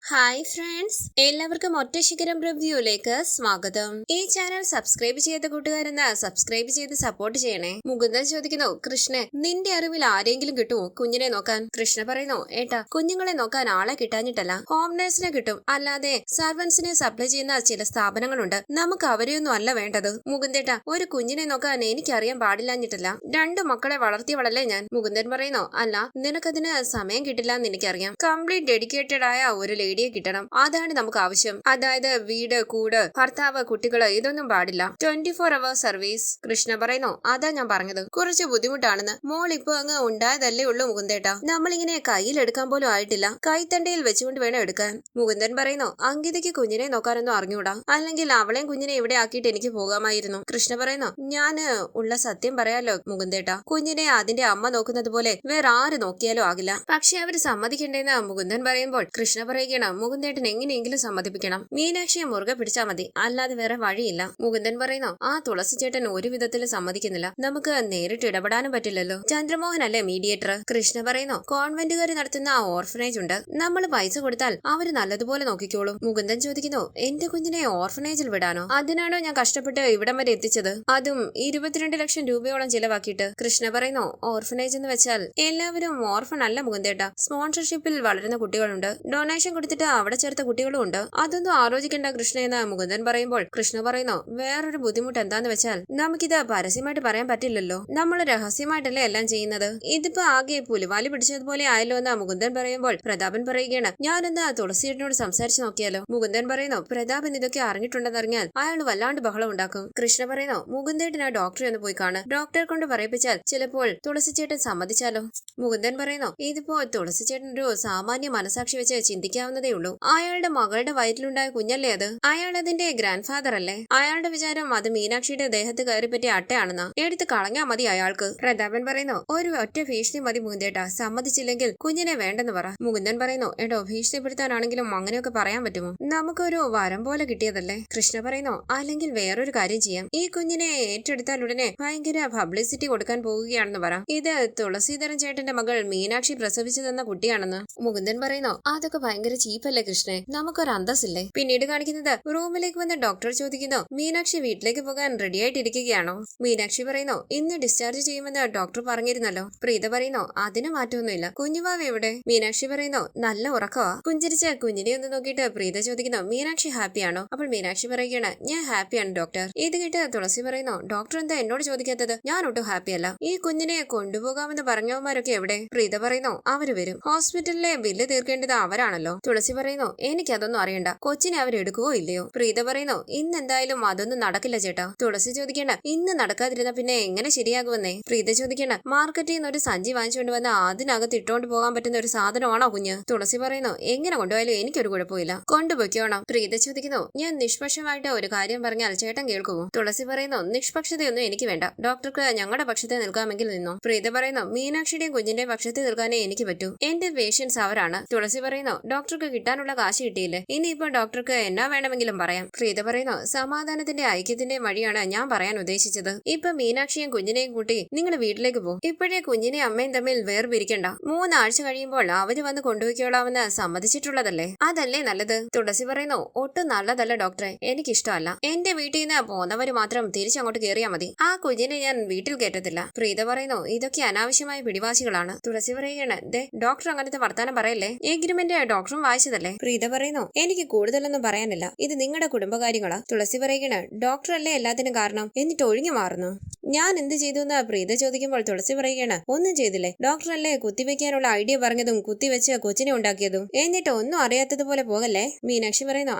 Hi friends, എല്ലാവർക്കും ഒറ്റ ശിഖരം റിവ്യൂയിലേക്ക് സ്വാഗതം. ഈ ചാനൽ സബ്സ്ക്രൈബ് ചെയ്ത കൂട്ടുകാരെന്ന് സബ്സ്ക്രൈബ് ചെയ്ത് സപ്പോർട്ട് ചെയ്യണേ. മുകുന്ദൻ ചോദിക്കുന്നു, കൃഷ്ണ നിന്റെ അറിവിൽ ആരെങ്കിലും കിട്ടുമോ കുഞ്ഞിനെ നോക്കാൻ? കൃഷ്ണ പറയുന്നു, ഏട്ടാ കുഞ്ഞുങ്ങളെ നോക്കാൻ ആളെ കിട്ടാഞ്ഞിട്ടല്ല, ഹോം നഴ്സിനെ കിട്ടും. അല്ലാതെ സർവൻസിനെ സപ്ലൈ ചെയ്യുന്ന ചില സ്ഥാപനങ്ങളുണ്ട്, നമുക്ക് അവരെയൊന്നും അല്ല വേണ്ടത്. മുകുന്ദേട്ടാ, ഒരു കുഞ്ഞിനെ നോക്കാൻ എനിക്കറിയാൻ പാടില്ലാഞ്ഞിട്ടല്ല, 2 മക്കളെ വളർത്തിയവളല്ലേ ഞാൻ. മുകുന്ദൻ പറയുന്നു, അല്ല നിനക്കതിന് സമയം കിട്ടില്ല എന്ന് എനിക്കറിയാം. കംപ്ലീറ്റ് ഡെഡിക്കേറ്റഡ് ആയ ഒരു ലേഡിയെ കിട്ടണം, അതാണ് നമുക്ക് ആവശ്യം. അതായത് വീട്, കൂട്, ഭർത്താവ്, കുട്ടികള് ഇതൊന്നും പാടില്ല. 24 hours സർവീസ്. കൃഷ്ണ പറയുന്നു, അതാ ഞാൻ പറഞ്ഞത്, കുറച്ച് ബുദ്ധിമുട്ടാണെന്ന്. മോൾ ഇപ്പൊ അങ്ങ് ഉണ്ടായതല്ലേ ഉള്ളൂ മുകുന്ദേട്ടാ, നമ്മളിങ്ങനെ കയ്യിലെടുക്കാൻ പോലും ആയിട്ടില്ല, കൈത്തണ്ടയിൽ വെച്ചുകൊണ്ട് വേണം എടുക്കാൻ. മുകുന്ദൻ പറയുന്നു, അങ്കിതയ്ക്ക് കുഞ്ഞിനെ നോക്കാനൊന്നും അറിഞ്ഞൂടാ, അല്ലെങ്കിൽ അവളെയും കുഞ്ഞിനെ ഇവിടെ ആക്കിയിട്ട് എനിക്ക് പോകാമായിരുന്നു. കൃഷ്ണ പറയുന്നു, ഞാന് ഉള്ള സത്യം പറയാലോ മുകുന്ദേട്ടാ, കുഞ്ഞിനെ അതിന്റെ അമ്മ നോക്കുന്നത് പോലെ വേറെ ആര് നോക്കിയാലും ആകില്ല. പക്ഷെ അവര് സമ്മതിക്കണ്ടേന്ന് മുകുന്ദൻ പറയുമ്പോൾ കൃഷ്ണ പറയുകയാണ്, മുകുന്ദേട്ടൻ എങ്ങനെയെങ്കിലും സമ്മതിപ്പിക്കണം, മീനാക്ഷിയെ മുറുകെ പിടിച്ചാൽ മതി, അല്ലാതെ വേറെ വഴിയില്ല. മുകുന്ദൻ പറയുന്നു, ആ തുളസി ചേട്ടൻ ഒരു വിധത്തിലും സമ്മതിക്കുന്നില്ല, നമുക്ക് നേരിട്ട് ഇടപെടാനും പറ്റില്ലല്ലോ. ചന്ദ്രമോഹൻ അല്ലേ മീഡിയേറ്റർ. കൃഷ്ണ പറയുന്നു, കോൺവെന്റുകാർ നടത്തുന്ന ആ ഓർഫനേജ് ഉണ്ട്, നമ്മൾ പൈസ കൊടുത്താൽ അവര് നല്ലതുപോലെ നോക്കിക്കോളും. മുകുന്ദൻ ചോദിക്കുന്നു, എന്റെ കുഞ്ഞിനെ ഓർഫനേജിൽ വിടാനോ? അതിനാണോ ഞാൻ കഷ്ടപ്പെട്ട് ഇവിടം വരെ എത്തിച്ചത്, അതും 22 ലക്ഷം രൂപയോളം ചിലവാക്കിയിട്ട്. കൃഷ്ണ പറയുന്നു, ഓർഫനേജ് എന്ന് വെച്ചാൽ എല്ലാവരും ഓർഫൺ അല്ല മുകുന്ദേട്ടാ, സ്പോൺസർഷിപ്പിൽ വളരുന്ന കുട്ടികളുണ്ട്, ഡൊണേഷൻ കൊടുത്തിട്ട് അവിടെ ചേർത്ത കുട്ടികളും ഉണ്ട്, അതൊന്നും ആലോചിക്കേണ്ട കൃഷ്ണ എന്ന് മുകുന്ദൻ പറയുമ്പോൾ കൃഷ്ണ പറയുന്നു, വേറൊരു ബുദ്ധിമുട്ട് എന്താന്ന് വെച്ചാൽ നമുക്കിത് പരസ്യമായിട്ട് പറയാൻ പറ്റില്ലല്ലോ, നമ്മൾ രഹസ്യമായിട്ടല്ലേ എല്ലാം ചെയ്യുന്നത്, ഇതിപ്പോ ആകെ പുലിവാലി പിടിച്ചതുപോലെ ആയല്ലോ എന്ന് മുകുന്ദൻ പറയുമ്പോൾ പ്രതാപൻ പറയുകയാണ്, ഞാനെന്താ തുളസിയേട്ടനോട് സംസാരിച്ചു നോക്കിയാലോ. മുകുന്ദൻ പറയുന്നു, പ്രതാപൻ ഇതൊക്കെ അറിഞ്ഞിട്ടുണ്ടെന്നറിഞ്ഞാൽ അയാൾ വല്ലാണ്ട് ബഹളം ഉണ്ടാക്കും. കൃഷ്ണ പറയുന്നു, മുകുന്ദേട്ടൻ ആ ഡോക്ടറെ ഒന്ന് പോയി കാണും, ഡോക്ടറെ കൊണ്ട് പറയിപ്പിച്ചാൽ ചിലപ്പോൾ തുളസിച്ചേട്ടൻ സമ്മതിച്ചാലോ. മുകുന്ദൻ പറയുന്നു, ഇതിപ്പോ തുളസിച്ചേട്ടൻ ഒരു സാമാന്യ മനസാക്ഷി വെച്ച് ചിന്തിക്കാവുന്നതേ ഉള്ളൂ, അയാളുടെ മകളുടെ വയറ്റിലുണ്ടായ കുഞ്ഞല്ലേ അത്, അയാൾ അതിന്റെ ഗ്രാൻഡ് ഫാദർ അല്ലേ, അയാളുടെ വിചാരം അത് മീനാക്ഷിയുടെ ദേഹത്ത് കയറി പറ്റിയ അട്ടയാണെന്ന്, എടുത്ത് കളഞ്ഞാ മതി അയാൾക്ക്. പ്രതാപൻ പറയുന്നു, ഒരു ഒറ്റ ഭീഷണി മതി മുകുന്ദേട്ടാ, സമ്മതിച്ചില്ലെങ്കിൽ കുഞ്ഞിനെ വേണ്ടെന്ന് പറ. മുകുന്ദൻ പറയുന്നു, എടോ ഭീഷണിപ്പെടുത്താനാണെങ്കിലും അങ്ങനെയൊക്കെ പറയാൻ പറ്റുമോ, നമുക്കൊരു വരം പോലെ കിട്ടിയതല്ലേ. കൃഷ്ണ പറയുന്നു, അല്ലെങ്കിൽ വേറൊരു കാര്യം ചെയ്യാം, ഈ കുഞ്ഞിനെ ഏറ്റെടുത്താൽ ഉടനെ ഭയങ്കര പബ്ലിസിറ്റി കൊടുക്കാൻ പോകുകയാണെന്ന് പറ, ഇത് തുളസീധരൻ ചേട്ടന്റെ മകൾ മീനാക്ഷി പ്രസവിച്ചു തന്ന കുട്ടിയാണെന്ന്. മുകുന്ദൻ പറയുന്നു, അതൊക്കെ ഭയങ്കര ചീപ്പല്ലേ കൃഷ്ണേ, നമുക്കൊരു അന്തസ്സില്ലേ. പിന്നീട് കാണിക്കുന്നത് റൂമിലേക്ക് വന്ന ഡോക്ടർ ചോദിക്കുന്നു, മീനാക്ഷി വീട്ടിലേക്ക് പോകാൻ റെഡി ആയിട്ടിരിക്കുകയാണോ. മീനാക്ഷി പറയുന്നു, ഇന്ന് ഡിസ്ചാർജ് ചെയ്യുമെന്ന് ഡോക്ടർ പറഞ്ഞിരുന്നല്ലോ. പ്രീത പറയുന്നു, അതിന് മാറ്റമൊന്നുമില്ല, കുഞ്ഞുവാവ എവിടെ. മീനാക്ഷി പറയുന്നു, നല്ല ഉറക്കവാ. പുഞ്ചിരിച്ച കുഞ്ഞിനെ ഒന്ന് നോക്കിയിട്ട് പ്രീത ചോദിക്കുന്നു, മീനാക്ഷി ഹാപ്പിയാണോ. അപ്പോൾ മീനാക്ഷി പറയുകയാണ്, ഞാൻ ഹാപ്പിയാണ് ഡോക്ടർ. ഇത് കേട്ട് തുളസി പറയുന്നു, ഡോക്ടർ എന്താ എന്നോട് ചോദിക്കാത്തത്, ഞാൻ ഒട്ടും ഹാപ്പിയല്ല. ഈ കുഞ്ഞിനെ കൊണ്ടുപോകാമെന്ന് പറഞ്ഞവന്മാരൊക്കെ എവിടെ. പ്രീത പറയുന്നു, അവര് വരും, ഹോസ്പിറ്റലിലെ ബില്ല് തീർക്കേണ്ടത് അവരാണല്ലോ. തുളസി പറയുന്നു, എനിക്കതൊന്നും അറിയണ്ട, കൊച്ചിനെ അവരെടുക്കുവോ ഇല്ലയോ. പ്രീത പറയുന്നു, ഇന്നെന്തായാലും അതൊന്നും നടക്കില്ല ചേട്ടാ. തുളസി ചോദിക്കേണ്ട, ഇന്ന് നടക്കാതിരുന്ന പിന്നെ എങ്ങനെ ശരിയാകുമെന്നേ. പ്രീത ചോദിക്കേണ്ട, മാർക്കറ്റിൽ നിന്ന് ഒരു സഞ്ചി വാങ്ങിച്ചുകൊണ്ട് വന്ന അതിനകത്ത് ഇട്ടോണ്ട് പോകാൻ പറ്റുന്ന ഒരു സാധനമാണോ കുഞ്ഞ്. തുളസി പറയുന്നു, എങ്ങനെ കൊണ്ടുപോയാലും എനിക്കൊരു കുഴപ്പമില്ല, കൊണ്ടുപോയിക്കോണം. പ്രീത ചോദിക്കുന്നു, ഞാൻ നിഷ്പക്ഷമായിട്ട് ഒരു കാര്യം പറഞ്ഞാൽ ചേട്ടൻ കേൾക്കുമോ. തുളസി പറയുന്നു, നിഷ്പക്ഷതയൊന്നും എനിക്ക് വേണ്ട, ഡോക്ടർക്ക് ഞങ്ങളുടെ പക്ഷത്തെ നിൽക്കാമെങ്കിൽ നിന്നോ. പ്രീത പറയുന്നു, മീനാക്ഷിയുടെയും കുഞ്ഞിന്റെയും പക്ഷത്തെ നിൽക്കാനേ എനിക്ക് പറ്റൂ, എന്റെ പേഷ്യൻസ് അവരാണ്. തുളസി പറയുന്നു, ഡോക്ടർക്ക് കിട്ടാനുള്ള കാശ് കിട്ടിയില്ലേ, ഇനിയിപ്പോ ഡോക്ടർക്ക് എന്നാ വേണമെങ്കിലും പറയാം. പ്രീത പറയുന്നു, സമാധാനത്തിന്റെ ഐക്യത്തിന്റെ വഴിയാണ് ഞാൻ പറയാൻ ഉദ്ദേശിച്ചത്. ഇപ്പൊ മീനാക്ഷിയും കുഞ്ഞിനെയും കൂട്ടി നിങ്ങൾ വീട്ടിലേക്ക് പോകും, ഇപ്പോഴേ കുഞ്ഞിനെ അമ്മയും തമ്മിൽ വേർപിരിക്കണ്ട, 3 ആഴ്ച കഴിയുമ്പോൾ അവര് വന്ന് കൊണ്ടുപോയിക്കോളാമെന്ന് സമ്മതിച്ചിട്ടുള്ളതല്ലേ, അതല്ലേ നല്ലത്. തുളസി പറയുന്നു, ഒട്ടും നല്ലതല്ല ഡോക്ടറെ, എനിക്കിഷ്ടമല്ല, എന്റെ വീട്ടിൽ നിന്ന് പോന്നവര് മാത്രം തിരിച്ചങ്ങോട്ട് കയറിയാ മതി, ആ കുഞ്ഞിനെ ഞാൻ വീട്ടിൽ കയറ്റത്തില്ല. പ്രീത പറയുന്നു, ഇതൊക്കെ അനാവശ്യമായ പിടിവാശികളാണ്. തുളസി പറയുകയാണ്, ദേ ഡോക്ടർ അങ്ങനത്തെ വർത്താനം പറയല്ലേ, എഗ്രിമെന്റ് ഡോക്ടറും വായിച്ചതല്ലേ. പ്രീത പറയുന്നു, എനിക്ക് കൂടുതലൊന്നും പറയാനില്ല, ഇത് നിങ്ങളുടെ കുടുംബകാര്യങ്ങളാ. തുളസി പറയുകയാണ്, ഡോക്ടർ അല്ലേ എല്ലാത്തിനും കാരണം, എന്നിട്ട് ഒഴിഞ്ഞു മാറുന്നു. ഞാൻ എന്ത് ചെയ്തു എന്ന് പ്രീത ചോദിക്കുമ്പോൾ തുളസി പറയുകയാണ്, ഒന്നും ചെയ്തില്ലേ, ഡോക്ടർ അല്ലേ കുത്തിവെക്കാനുള്ള ഐഡിയ പറഞ്ഞതും കുത്തിവെച്ച് കൊച്ചിനെ ഉണ്ടാക്കിയതും, എന്നിട്ട് ഒന്നും അറിയാത്തതുപോലെ പോകല്ലേ. മീനാക്ഷി പറയുന്നു,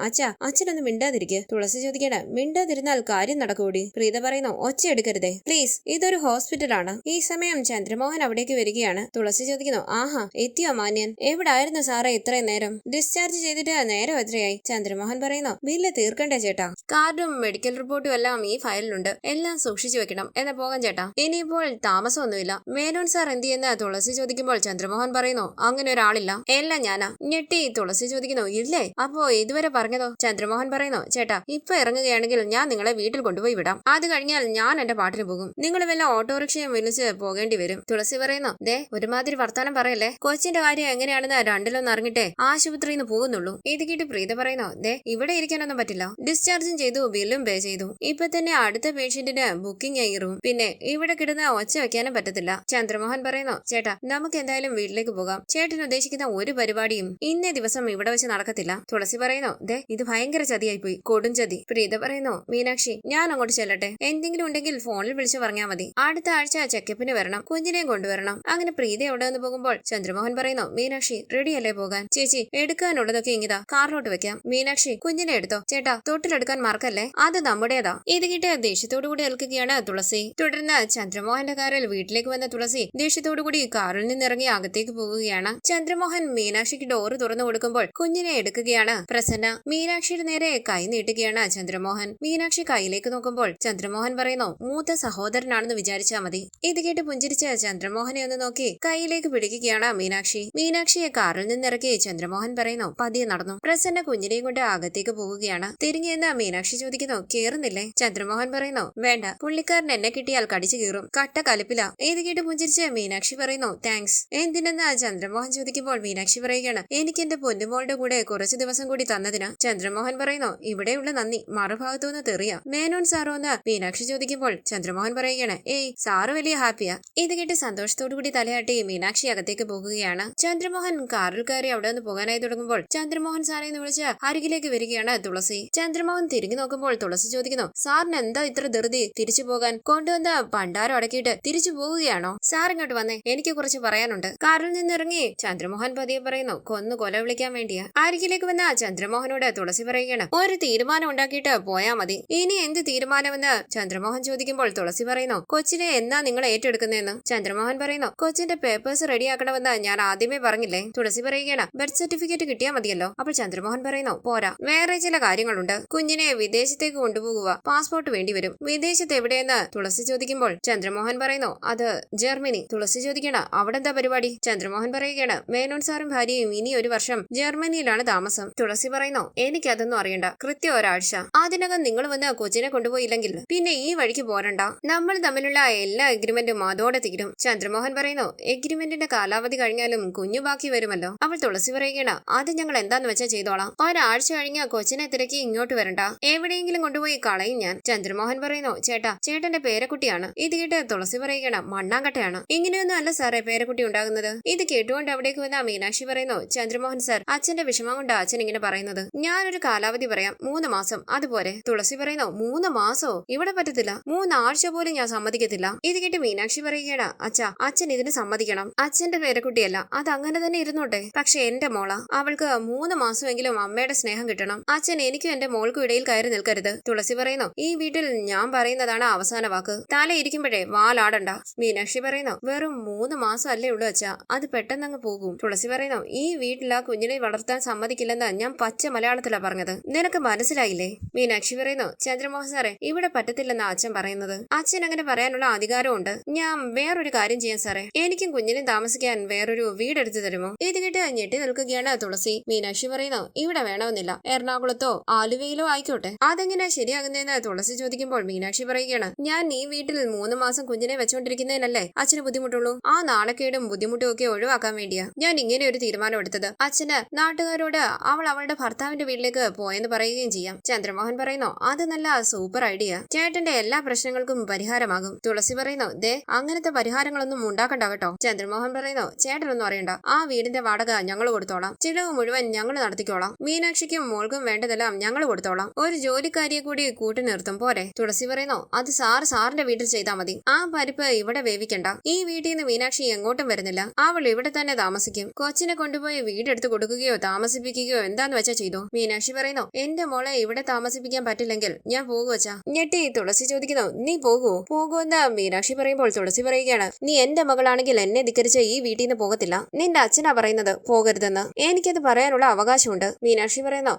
അച്ഛനൊന്നും മിണ്ടാതിരിക്കുക. തുളസി ചോദിക്കണം, മിണ്ടാതിരുന്നാൽ കാര്യം നടക്കൂടി. പ്രീത പറയുന്നു, ഒച്ച എടുക്കരുതേ പ്ലീസ്, ഇതൊരു ഹോസ്പിറ്റലാണ്. ഈ സമയം ചന്ദ്രമോഹൻ അവിടേക്ക് വരികയാണ്. തുളസി ചോദിക്കുന്നു, ആഹാ എത്തിയോ മാന്യൻ, എവിടായിരുന്നു സാറേ ഇത്രയും നേരം, ഡിസ്ചാർജ് ചെയ്തിട്ട് നേരം എത്രയായി. ചന്ദ്രമോഹൻ പറയുന്നു, ബില്ല് തീർക്കണ്ടേ ചേട്ടാ, കാർഡും മെഡിക്കൽ റിപ്പോർട്ടും എല്ലാം ഈ ഫയലിലുണ്ട്, എല്ലാം സൂക്ഷിച്ചു വെക്കണം, എന്നാ പോകാൻ ചേട്ടാ. ഇനിയിപ്പോൾ താമസമൊന്നുമില്ല. മേനോൻ സാർ എന്ത് ചെയ്യുന്ന തുളസി ചോദിക്കുമ്പോൾ ചന്ദ്രമോഹൻ പറയുന്നു അങ്ങനെ ഒരാളില്ല, എല്ലാം ഞാനാ. ഞെട്ടി തുളസി ചോദിക്കുന്നു ഇല്ലേ, അപ്പോ ഇതുവരെ പറഞ്ഞതോ? ചന്ദ്രമോഹൻ പറയുന്നു ചേട്ടാ ഇപ്പൊ ഇറങ്ങുകയാണെങ്കിൽ ഞാൻ നിങ്ങളെ വീട്ടിൽ കൊണ്ടുപോയി വിടാം. അത് കഴിഞ്ഞാൽ ഞാൻ എന്റെ പാട്ടിന് പോകും. നിങ്ങൾ വല്ല ഓട്ടോറിക്ഷയും വിളിച്ച് പോകേണ്ടി വരും. തുളസി പറയുന്നു ദേ ഒരുമാതിരി വർത്താനം പറയല്ലേ. കൊച്ചിന്റെ കാര്യം എങ്ങനെയാണെന്ന് രണ്ടിലൊന്നും അറിഞ്ഞിട്ടേ ആശുപത്രിയിൽ നിന്ന് പോകുന്നുള്ളൂ. ഇത് കേട്ട് പ്രീത പറയുന്നു ദേ ഇവിടെ ഇരിക്കാനൊന്നും പറ്റില്ല. ഡിസ്ചാർജും ചെയ്തു, ബില്ലും പേ ചെയ്തു. ഇപ്പൊ തന്നെ അടുത്ത പേഷ്യന്റിന് ബുക്കിംഗ് ആയി റൂം. പിന്നെ ഇവിടെ കിടന്ന് ഒച്ച വെക്കാനും പറ്റത്തില്ല. ചന്ദ്രമോഹൻ പറയുന്നു ചേട്ടാ നമുക്ക് എന്തായാലും വീട്ടിലേക്ക് പോകാം. ചേട്ടൻ ഉദ്ദേശിക്കുന്ന ഒരു പരിപാടിയും ഇന്നേ ദിവസം ഇവിടെ വെച്ച് നടക്കത്തില്ല. തുളസി പറയുന്നു ദേ ഇത് ഭയങ്കര ചതിയായി പോയി, കൊടും ചതി. പ്രീത പറയുന്നു മീനാക്ഷി ഞാൻ അങ്ങോട്ട് ചെല്ലട്ടെ, എന്തെങ്കിലും ഉണ്ടെങ്കിൽ ഫോണിൽ വിളിച്ചു പറഞ്ഞാൽ മതി. അടുത്ത ആഴ്ച ചെക്കപ്പിന് വരണം, കുഞ്ഞിനെയും കൊണ്ടുവരണം. അങ്ങനെ പ്രീത എവിടെ നിന്ന് പോകുമ്പോൾ ചന്ദ്രമോഹൻ പറയുന്നു മീനാക്ഷി റെഡിയല്ലേ പോകാൻ? ചേച്ചി എടുക്കാനുള്ളതൊക്കെ ഇങ്ങിതാ കാറിലോട്ട് വെക്കാം. മീനാക്ഷി കുഞ്ഞിനെ എടുത്തോ. ചേട്ടാ തൊട്ടിലെടുക്കാൻ മറക്കല്ലേ, അത് നമ്മുടേതാ. ഇത് കിട്ടിയ ദേഷ്യത്തോടുകൂടി നിൽക്കുകയാണ് തുളസി. തുടർന്ന് ചന്ദ്രമോഹന്റെ കാറിൽ വീട്ടിലേക്ക് വന്ന തുളസി ദേഷ്യത്തോടുകൂടി കാറിൽ നിന്നിറങ്ങി അകത്തേക്ക് പോകുകയാണ്. ചന്ദ്രമോഹൻ മീനാക്ഷിക്ക് ഡോറ് തുറന്നു കൊടുക്കുമ്പോൾ കുഞ്ഞിനെ എടുക്കുകയാണ് പ്രസന്ന. മീനാക്ഷിയുടെ നേരെ കൈ നീട്ടുകയാണ് ചന്ദ്രമോഹൻ. മീനാക്ഷി കൈയിലേക്ക് നോക്കുമ്പോൾ ചന്ദ്രമോഹൻ പറയുന്നു മൂത്ത സഹോദരനാണെന്ന് വിചാരിച്ചാ മതി. ഇത് കേട്ട് പുഞ്ചിരിച്ച് ചന്ദ്രമോഹനെ ഒന്ന് നോക്കി കൈയിലേക്ക് പിടിക്കുകയാണ് മീനാക്ഷി. മീനാക്ഷിയെ കാറിൽ നിന്നിറക്കി ചന്ദ്രമോഹൻ പറയുന്നു പതിയെ നടന്നു. പ്രസന്ന കുഞ്ഞിനെയും കൊണ്ട് അകത്തേക്ക് പോകുകയാണ്. തിരിഞ്ഞെന്ന് മീനാക്ഷി ചോദിക്കുന്നു കേറുന്നില്ലേ? ചന്ദ്രമോഹൻ പറയുന്നു വേണ്ട, പുള്ളിക്കാരൻ എന്നെ കിട്ടിയാൽ കടിച്ചു കീറും, കട്ട കലിപ്പില. ഇത് കേട്ട് പുഞ്ചിരിച്ച് മീനാക്ഷി പറയുന്നു താങ്ക്സ്. എന്തിനെന്ന് ചന്ദ്രമോഹൻ ചോദിക്കുമ്പോൾ മീനാക്ഷി പറയുകയാണ് എനിക്ക് എന്റെ പൊന്നുമോളുടെ കൂടെ കുറച്ചു ദിവസം കൂടി തന്നതിന്. ചന്ദ്രമോഹൻ പറയുന്നു ഇവിടെയുള്ള നന്ദി മറുഭാഗത്തുനിന്ന് തെറിയ. മേനോൻ സാറോ എന്ന് മീനാക്ഷി ചോദിക്കുമ്പോൾ ചന്ദ്രമോഹൻ പറയുകയാണ് ഏയ് സാറ് വലിയ ഹാപ്പിയാ. ഇത് കേട്ട് സന്തോഷത്തോടുകൂടി തലയാട്ടി മീനാക്ഷി അകത്തേക്ക് പോകുകയാണ്. ചന്ദ്രമോഹൻ കാറിൽ കയറി അവിടെ നിന്ന് പോകാനായി തുടങ്ങുമ്പോൾ ചന്ദ്രമോഹൻ സാറെ എന്ന് വിളിച്ച് അരികിലേക്ക് വരികയാണ് തുളസി. ചന്ദ്രമോഹൻ തിരിഞ്ഞു നോക്കുമ്പോൾ തുളസി ചോദിക്കുന്നു സാറിന് എന്താ ഇത്ര ധൃതി തിരിച്ചു പോകാൻ? കൊണ്ടുവന്ന ഭണ്ഡാരം അടക്കിയിട്ട് തിരിച്ചു പോവുകയാണോ? സാർ ഇങ്ങോട്ട് വന്നേ, എനിക്ക് കുറച്ച് പറയാനുണ്ട്. കാറിൽ നിന്നിറങ്ങി ചന്ദ്രമോഹൻ പതിയെ പറയുന്നു കൊന്നു കൊല വിളിക്കാൻ വേണ്ടിയാ. അരികിലേക്ക് വന്ന ചന്ദ്രമോഹനോട് തുളസി പറയുകയാണ് ഒരു തീരുമാനം ഉണ്ടാക്കിയിട്ട് പോയാ മതി. ഇനി എന്ത് തീരുമാനമെന്ന് ചന്ദ്രമോഹൻ ചോദിക്കുമ്പോൾ തുളസി പറയുന്നു കൊച്ചിനെ എന്നാ നിങ്ങൾ ഏറ്റെടുക്കുന്നതെന്ന്. ചന്ദ്രമോഹൻ പറയുന്നു കൊച്ചിന്റെ പേപ്പേഴ്സ് റെഡിയാക്കണമെന്ന് ഞാൻ ആദ്യമേ പറഞ്ഞില്ലേ. തുളസി പറയുകയാണ് ബർത്ത് സർട്ടിഫിക്കറ്റ് കിട്ടിയാൽ മതിയല്ലോ. അപ്പോൾ ചന്ദ്രമോഹൻ പറയുന്നു പോരാ, വേറെ ചില കാര്യങ്ങളുണ്ട്. കുഞ്ഞിനെ വിദേശത്തേക്ക് കൊണ്ടുപോകുക, പാസ്പോർട്ട് വേണ്ടി വരും. വിദേശത്ത് എവിടെയെന്ന് തുളസി ചോദിക്കുമ്പോൾ ചന്ദ്രമോഹൻ പറയുന്നു അത് ജർമ്മനി. തുളസി ചോദിക്കണം അവിടെ എന്താ പരിപാടി? ചന്ദ്രമോഹൻ പറയുകയാണ് മേനോൻ സാറും ഭാര്യയും ഇനി ഒരു വർഷം ജർമ്മനിയിലാണ് താമസം. തുളസി പറയുന്നു എനിക്കതൊന്നും അറിയണ്ട, കൃത്യം ഒരാഴ്ച അതിനകം നിങ്ങൾ വന്ന് കൊച്ചിനെ കൊണ്ടുപോയില്ലെങ്കിൽ പിന്നെ ഈ വഴിക്ക് പോരണ്ട. നമ്മൾ തമ്മിലുള്ള എല്ലാ എഗ്രിമെന്റും അതോടെ തീരും. ചന്ദ്രമോഹൻ പറയുന്നു എഗ്രിമെന്റിന്റെ കാലാവധി കഴിഞ്ഞാലും കുഞ്ഞു ബാക്കി വരുമല്ലോ. അവൾ തുളസി പറയുകയാണ് അത് ഞങ്ങൾ എന്താന്ന് വെച്ചാൽ ചെയ്തോളാം. ഒരാഴ്ച കഴിഞ്ഞ കൊച്ചിനെ തിരക്കി ഇങ്ങോട്ട് വരണ്ട, എവിടെയെങ്കിലും കൊണ്ടുപോയി കളയും ഞാൻ. ചന്ദ്രമോഹൻ പറയുന്നു ചേട്ടാ ചേട്ടന്റെ പേരക്കുട്ടിയാണ്. ഇത് കേട്ട് തുളസി പറയുകയാണ് മണ്ണാങ്കട്ടയാണ്. ഇങ്ങനെയൊന്നും അല്ല സാറേ പേരക്കുട്ടി ഉണ്ടാകുന്നത്. ഇത് കേട്ടുകൊണ്ട് അവിടേക്ക് വന്ന മീനാക്ഷി പറയുന്നു ചന്ദ്രമോഹൻ സാർ അച്ഛന്റെ വിഷമം കൊണ്ട് അച്ഛൻ ഇങ്ങനെ പറയുന്നത്. ഞാനൊരു കാലാവധി പറയാം, 3 മാസം അതുപോലെ. തുളസി പറയുന്നു 3 മാസോ? ഇവിടെ പറ്റത്തില്ല, 3 ആഴ്ച പോലും ഞാൻ സമ്മതിക്കത്തില്ല. ഇത് കേട്ട് മീനാക്ഷി പറയുകയാണ് അച്ഛാ അച്ഛൻ ഇതിന് സമ്മതിക്കണം. അച്ഛന്റെ പേരക്കുട്ടിയല്ല, അത് അങ്ങനെ തന്നെ ഇരുന്നോട്ടെ. പക്ഷെ എന്റെ മോള, അവൾക്ക് 3 മാസമെങ്കിലും അമ്മയുടെ സ്നേഹം കിട്ടണം. അച്ഛൻ എനിക്കും എന്റെ മോൾക്കും ഇടയിൽ കയറി നിൽക്കരുത്. തുളസി പറയുന്നു ഈ വീട്ടിൽ ഞാൻ പറയുന്നതാണ് അവസാന വാക്ക്. തല ഇരിക്കുമ്പോഴേ വാലാടണ്ട. മീനാക്ഷി പറയുന്നു വെറും 3 മാസം അല്ലേ ഉള്ളൂ അച്ഛാ, അത് പെട്ടെന്നങ്ങ് പോകും. തുളസി പറയുന്നു ഈ വീട്ടിൽ ആ കുഞ്ഞിനെ വളർത്താൻ സമ്മതിക്കില്ലെന്ന് ഞാൻ പച്ച മലയാളത്തിലാ പറഞ്ഞത്, നിനക്ക് മനസ്സിലായില്ലേ? മീനാക്ഷി പറയുന്നു ചന്ദ്രമോഹൻ സാറേ ഇവിടെ പറ്റത്തില്ലെന്നാ അച്ഛൻ പറയുന്നത്. അച്ഛൻ അങ്ങനെ പറയാനുള്ള അധികാരമുണ്ട്. ഞാൻ വേറൊരു കാര്യം ചെയ്യാം സാറേ, എനിക്കും കുഞ്ഞിനെ താമസിക്കാൻ വേറൊരു വീടെടുത്തു തരുമോ? ഇത് കേട്ട് ഞെട്ടി നിൽക്കുകയാണ് തുളസി. മീനാക്ഷി പറയുന്നു ഇവിടെ വേണമെന്നില്ല, എറണാകുളത്തോ ആലുവയിലോ ആയിക്കോട്ടെ. അതെങ്ങനെയാ ശരിയാകുന്നതെന്ന് തുളസി ചോദിക്കുമ്പോൾ മീനാക്ഷി പറയുകയാണ് ഞാൻ ഈ വീട്ടിൽ 3 മാസം കുഞ്ഞിനെ വെച്ചോണ്ടിരിക്കുന്നതിനല്ലേ അച്ഛന് ബുദ്ധിമുട്ടുള്ളൂ. ആ നാണക്കേടും ബുദ്ധിമുട്ടും ഒക്കെ ഒഴിവാക്കാൻ വേണ്ടിയാ ഞാൻ ഇങ്ങനെ ഒരു തീരുമാനം എടുത്തത്. അച്ഛന് നാട്ടുകാരോട് അവൾ അവളുടെ ഭർത്താവിന്റെ വീട്ടിലേക്ക് പോയെന്ന് പറയുകയും ചെയ്യാം. ചന്ദ്രമോഹൻ പറയുന്നു അത് നല്ല സൂപ്പർ ഐഡിയ, ചേട്ടന്റെ എല്ലാ പ്രശ്നങ്ങൾക്കും പരിഹാരമാകും. തുളസി പറയുന്നു ദേ അങ്ങനത്തെ പരിഹാരങ്ങളൊന്നും ഉണ്ടാക്കണ്ട കേട്ടോ. ചന്ദ്രമോഹൻ പറയുന്നു ചേട്ടനൊന്നും അറിയണ്ട, ആ വീടിന്റെ വാടക ഞങ്ങൾ കൊടുത്തോളാം, ചിലവ് മുഴുവൻ ഞങ്ങൾ നടത്തിക്കോളാം. മീനാക്ഷിക്കും മോൾക്കും വേണ്ടതെല്ലാം ഞങ്ങൾ കൊടുത്തോളാം. ഒരു ജോലിക്കാരിയെ കൂടി കൂട്ടി നിർത്തും പോരെ? തുളസി പറയുന്നു അത് സാറിന്റെ വീട്ടിൽ ചെയ്താൽ മതി, ആ പരിപ്പ് ഇവിടെ വേവിക്കണ്ട. ഈ വീട്ടിൽ നിന്ന് മീനാക്ഷി എങ്ങോട്ടും വരുന്നില്ല, അവൾ ഇവിടെ തന്നെ താമസിക്കും. കൊച്ചിനെ കൊണ്ടുപോയി വീടെടുത്ത് കൊടുക്കുകയോ താമസിപ്പിക്കുകയോ എന്താന്ന് വെച്ചാ ചെയ്തോ. മീനാക്ഷി പറയുന്നു എന്റെ മോളെ ഇവിടെ താമസിപ്പിക്കാൻ പറ്റില്ലെങ്കിൽ ഞാൻ പോകുവച്ചാ. ഞെട്ടി തുളസി ചോദിക്കുന്നു നീ പോകുമെന്ന് മീനാക്ഷി പറയുമ്പോൾ തുളസി പറയുകയാണ് നീ എന്റെ മകളാണെങ്കിൽ എന്നെ ധിക്കരിച്ച് ഈ വീട്ടിൽ നിന്ന് പോകത്തില്ല. നിന്റെ അച്ഛനാ പറയുന്നത് പോകരുതെന്ന്, എനിക്കത് പറയാനുള്ള അവകാശമുണ്ട്. മീനാക്ഷി പറയുന്നു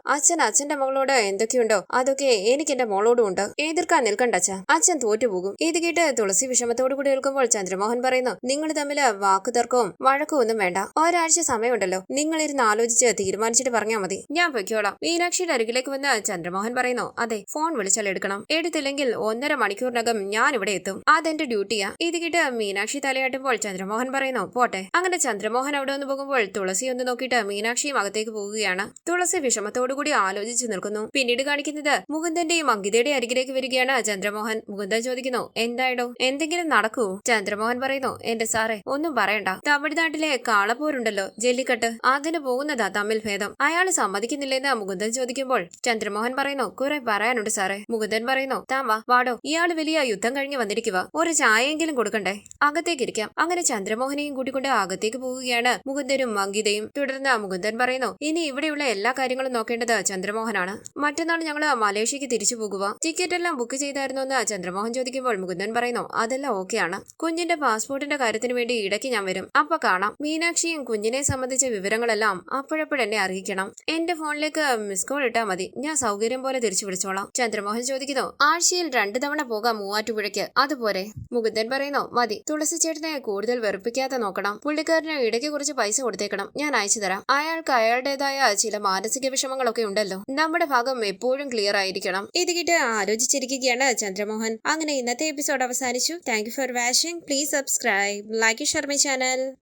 അച്ഛന്റെ മകളോട് എന്തൊക്കെയുണ്ടോ അതൊക്കെ എനിക്ക് എന്റെ മോളോടും ഉണ്ട്, എതിർക്കാൻ നിൽക്കണ്ട അച്ഛൻ തോറ്റു പോകും. ഇത് കേട്ട് തുളസി വിഷമത്തോടു കൂടി കേൾക്കുമ്പോൾ ചന്ദ്രമോഹൻ പറയുന്നു, നിങ്ങൾ തമ്മിൽ വാക്കുതർക്കവും വഴക്കവും ഒന്നും വേണ്ട. ഒരാഴ്ച സമയമുണ്ടല്ലോ, നിങ്ങൾ ഇരുന്ന് ആലോചിച്ച് തീരുമാനിച്ചിട്ട് പറഞ്ഞാൽ മതി. ഞാൻ പൊയ്ക്കോളാം. മീനാക്ഷിയുടെ അരികിലേക്ക് വന്ന് ചന്ദ്രമോഹൻ പറയുന്നു, അതെ, ഫോൺ വിളിച്ചാൽ എടുക്കണം. എടുത്തില്ലെങ്കിൽ 1.5 മണിക്കൂറിനകം ഞാൻ ഇവിടെ എത്തും. അതെന്റെ ഡ്യൂട്ടിയാ. ഇത് കേട്ട് മീനാക്ഷി തലയാട്ടുമ്പോൾ ചന്ദ്രമോഹൻ പറയുന്നു, പോട്ടെ. അങ്ങനെ ചന്ദ്രമോഹൻ അവിടെ ഒന്ന് പോകുമ്പോൾ തുളസി ഒന്ന് നോക്കിയിട്ട് മീനാക്ഷിയും അകത്തേക്ക് പോവുകയാണ്. തുളസി വിഷമത്തോടുകൂടി ആലോചിച്ച് നിൽക്കുന്നു. പിന്നീട് കാണിക്കുന്നത് മുകുന്ദന്റെയും അങ്കിതയുടെയും അരികിലേക്ക് വരികയാണ് ചന്ദ്രമോഹൻ. മുകുന്ദൻ ചോദിക്കുന്നു, എന്തായിടോ, എന്തെങ്കിലും നടക്കൂ? ചന്ദ്രമോഹൻ പറയുന്നു, എന്റെ സാറേ, ഒന്നും പറയണ്ട. തമിഴ്നാട്ടിലെ കാളപ്പോരുണ്ടല്ലോ, ജല്ലിക്കെട്ട്, അതിന് പോകുന്നതാ തമ്മിൽ ഭേദം. അയാള് സമ്മതിക്കുന്നില്ലെന്ന് മുകുന്ദൻ ചോദിക്കുമ്പോൾ ചന്ദ്രമോഹൻ പറയുന്നു, കുറെ പറയാനുണ്ട് സാറേ. മുകുന്ദൻ പറയുന്നു, താൻ വാടോ, ഇയാള് വലിയ യുദ്ധം കഴിഞ്ഞ് വന്നിരിക്കുക, ഒരു ചായയെങ്കിലും കൊടുക്കണ്ടേ? അകത്തേക്ക് ഇരിക്കാം. അങ്ങനെ ചന്ദ്രമോഹനെയും കൂട്ടിക്കൊണ്ട് അകത്തേക്ക് പോവുകയാണ് മുകുന്ദനും അങ്കിതയും. തുടർന്ന് മുകുന്ദൻ പറയുന്നു, ഇനി ഇവിടെയുള്ള എല്ലാ കാര്യങ്ങളും നോക്കേണ്ടത് ചന്ദ്രമോഹനാണ്. മറ്റന്നാൾ ഞങ്ങള് മലേഷ്യക്ക് തിരിച്ചു പോകുക. ടിക്കറ്റ് എല്ലാം ബുക്ക് ചെയ്തായിരുന്നു എന്ന് ചന്ദ്രമോഹൻ ചോദിക്കുമ്പോൾ മുകുന്ദൻ പറയുന്നു, അതെല്ലാം ഓക്കെയാണ്. കുഞ്ഞിന്റെ പാസ്പോർട്ടിന്റെ കാര്യത്തിന് വേണ്ടി ഇടയ്ക്ക് ഞാൻ വരും. അപ്പൊ കാണാം. മീനാക്ഷിയും കുഞ്ഞിനെ സംബന്ധിച്ച വിവരങ്ങളെല്ലാം അപ്പോഴപ്പോഴെന്നെ അറിയിക്കണം. എന്റെ ഫോണിലേക്ക് മിസ് കോൾ ഇട്ടാൽ മതി. ഞാൻ സൗകര്യം പോലെ തിരിച്ചു വിളിച്ചോളാം. ചന്ദ്രമോഹൻ ചോദിക്കുന്നു, ആഴ്ചയിൽ 2 തവണ പോകാം മൂവാറ്റുപുഴയ്ക്ക്, അതുപോലെ? മുകുന്ദൻ പറയുന്നു, മതി. തുളസി ചേട്ടനെ കൂടുതൽ വെറുപ്പിക്കാതെ നോക്കണം. പുള്ളിക്കാരന് ഇടയ്ക്ക് കുറച്ച് പൈസ കൊടുത്തേക്കണം, ഞാൻ അയച്ചു തരാം. അയാൾക്ക് അയാളുടേതായ ചില മാനസിക വിഷമങ്ങളൊക്കെ ഉണ്ടല്ലോ. നമ്മുടെ ഭാഗം എപ്പോഴും ക്ലിയർ ആയിരിക്കണം. ഇത് കേട്ട് ആലോചിച്ചിരിക്കുകയാണ് ചന്ദ്രമോഹൻ. അങ്ങനെ ഇന്നത്തെ എപ്പിസോഡ് അവസാനിച്ചു. Thank you for watching. Please subscribe, like, share my channel.